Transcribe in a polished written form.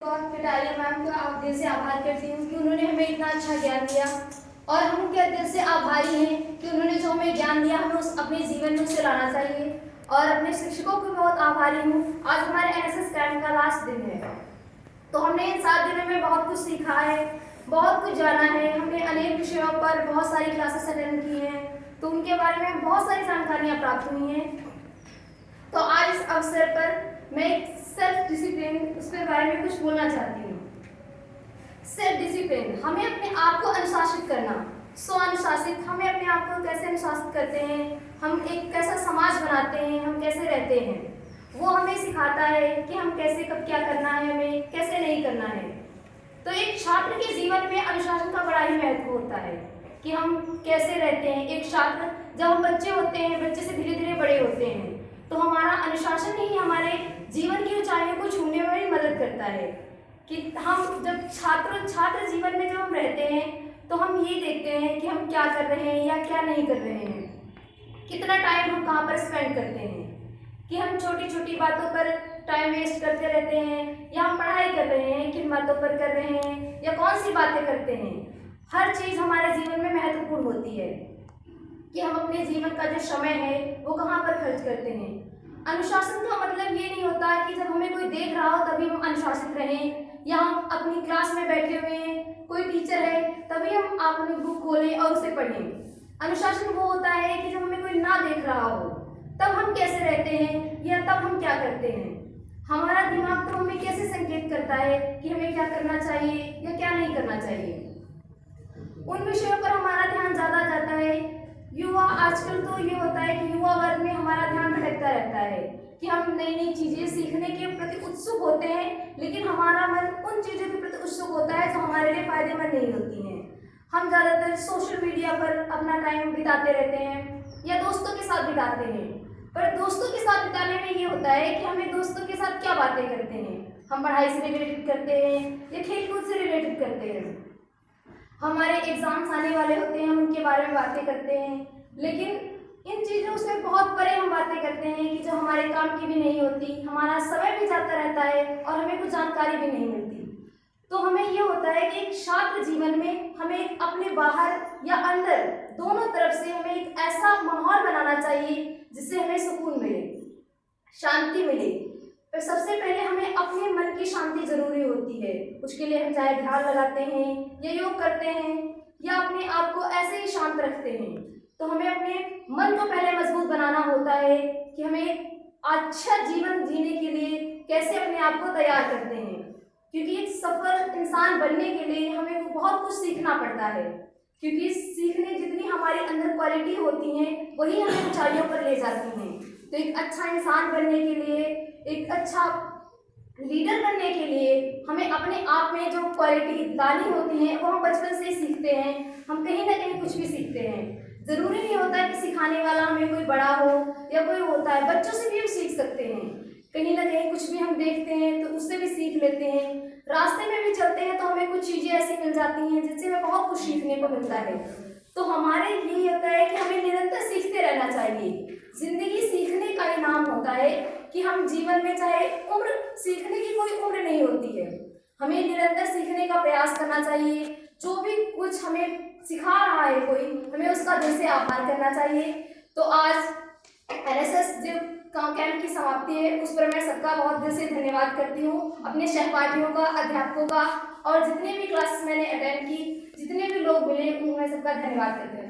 Kataria ma'am का आप दिल से आभार करती हूँ कि उन्होंने हमें इतना अच्छा ज्ञान दिया और हम उनके दिल से आभारी हैं कि उन्होंने जो हमें ज्ञान दिया हमें उस अपने जीवन में उसे लाना चाहिए। और अपने शिक्षकों को बहुत आभारी हूँ। आज हमारे एनएसएस कैंप का लास्ट दिन है, तो हमने इन 7 दिनों में बहुत कुछ सीखा है, बहुत कुछ जाना है। हमने अनेक विषयों पर बहुत सारी क्लासेस अटेंड की हैं, तो उनके बारे में बहुत सारी जानकारियाँ प्राप्त हुई हैं। तो आज इस अवसर पर मैं सेल्फ डिसिप्लिन उसके बारे में कुछ बोलना चाहती हूँ। सेल्फ डिसिप्लिन हमें अपने आप को अनुशासित करना, स्व अनुशासित हमें अपने आप को कैसे अनुशासित करते हैं, हम एक कैसा समाज बनाते हैं, हम कैसे रहते हैं, वो हमें सिखाता है कि हम कैसे कब क्या करना है, हमें कैसे नहीं करना है। तो एक छात्र के जीवन में अनुशासन का बड़ा ही महत्व होता है कि हम कैसे रहते हैं। एक छात्र जब हम बच्चे होते हैं, बच्चे से धीरे धीरे बड़े होते हैं, तो हमारा अनुशासन ही हमारे जीवन की ऊंचाइयों को छूने में भी मदद करता है। कि हम जब छात्र जीवन में जब हम रहते हैं तो हम ये देखते हैं कि हम क्या कर रहे हैं या क्या नहीं कर रहे हैं, कितना टाइम हम कहाँ पर स्पेंड करते हैं, कि हम छोटी छोटी बातों पर टाइम वेस्ट करते रहते हैं या हम पढ़ाई कर रहे हैं, किन बातों पर कर रहे हैं या कौन सी बातें करते हैं। हर चीज़ हमारे जीवन में महत्वपूर्ण होती है कि हम अपने जीवन का जो समय है वो कहाँ पर खर्च करते हैं। अनुशासन का मतलब ये नहीं होता कि जब हमें कोई देख रहा हो तभी हम अनुशासित रहें, या हम अपनी क्लास में बैठे हुए हैं, कोई टीचर है तभी हम अपनी बुक खोलें और उसे पढ़ें। अनुशासन वो होता है कि जब हमें कोई ना देख रहा हो तब हम कैसे रहते हैं या तब हम क्या करते हैं। हमारा दिमाग तो हमें कैसे संकेत करता है कि हमें क्या करना चाहिए या क्या नहीं करना चाहिए। उन विषयों पर हमारा ध्यान ज़्यादा जाता है। युवा आजकल तो ये होता है कि युवा वर्ग में हमारा ध्यान भटकता रहता है कि हम नई नई चीज़ें सीखने के प्रति उत्सुक होते हैं, लेकिन हमारा मन उन चीज़ों के प्रति उत्सुक होता है जो हमारे लिए फायदेमंद नहीं होती हैं। हम ज़्यादातर सोशल मीडिया पर अपना टाइम बिताते रहते हैं या दोस्तों के साथ बिताते हैं, पर दोस्तों के साथ बिताने में ये होता है कि हमें दोस्तों के साथ क्या बातें करते हैं। हम पढ़ाई से रिलेटेड करते हैं या खेलकूद से रिलेटेड करते हैं, हमारे एग्जाम्स आने वाले होते हैं हम उनके बारे में बातें करते हैं, लेकिन इन चीज़ों से बहुत परे हम बातें करते हैं कि जो हमारे काम की भी नहीं होती, हमारा समय भी जाता रहता है और हमें कुछ जानकारी भी नहीं मिलती। तो हमें ये होता है कि एक छात्र जीवन में हमें अपने बाहर या अंदर दोनों तरफ से हमें एक ऐसा माहौल बनाना चाहिए जिससे हमें सुकून मिले, शांति मिले। तो सबसे पहले हमें अपने मन की शांति जरूरी होती है। उसके लिए हम चाहे ध्यान लगाते हैं या योग करते हैं या अपने आप को ऐसे ही शांत रखते हैं, तो हमें अपने मन को पहले मजबूत बनाना होता है कि हमें अच्छा जीवन जीने के लिए कैसे अपने आप को तैयार करते हैं। क्योंकि एक सफल इंसान बनने के लिए हमें बहुत कुछ सीखना पड़ता है, क्योंकि सीखने जितनी हमारे अंदर क्वालिटी होती हैं वही हमें ऊंचाइयों पर ले जाती हैं। तो एक अच्छा इंसान बनने के लिए, एक अच्छा लीडर बनने के लिए हमें अपने आप में जो क्वालिटी लानी होती है वो हम बचपन से ही सीखते हैं। हम कहीं ना कहीं कुछ भी सीखते हैं, ज़रूरी नहीं होता है कि सिखाने वाला हमें कोई बड़ा हो या कोई होता है, बच्चों से भी हम सीख सकते हैं। कहीं ना कहीं कुछ भी हम देखते हैं तो उससे भी सीख लेते हैं। रास्ते में भी चलते हैं तो हमें कुछ चीज़ें ऐसी मिल जाती हैं जिससे हमें बहुत कुछ सीखने को मिलता है। तो हमारे यही होता है कि हमें निरंतर सीखते रहना चाहिए। जिंदगी सीखने का ही नाम होता है कि हम जीवन में चाहे उम्र, सीखने की कोई उम्र नहीं होती है, हमें निरंतर सीखने का प्रयास करना चाहिए। जो भी कुछ हमें सिखा रहा है कोई, हमें उसका दिल से आभार करना चाहिए। तो आज एनएसएस जो कैंप की समाप्ति है उस पर मैं सबका बहुत दिल से धन्यवाद करती हूँ, अपने सहपाठियों का, अध्यापकों का, और जितने भी क्लासेस मैंने अटेंड की, जितने भी लोग मिले उन्हें सबका धन्यवाद करती हूँ।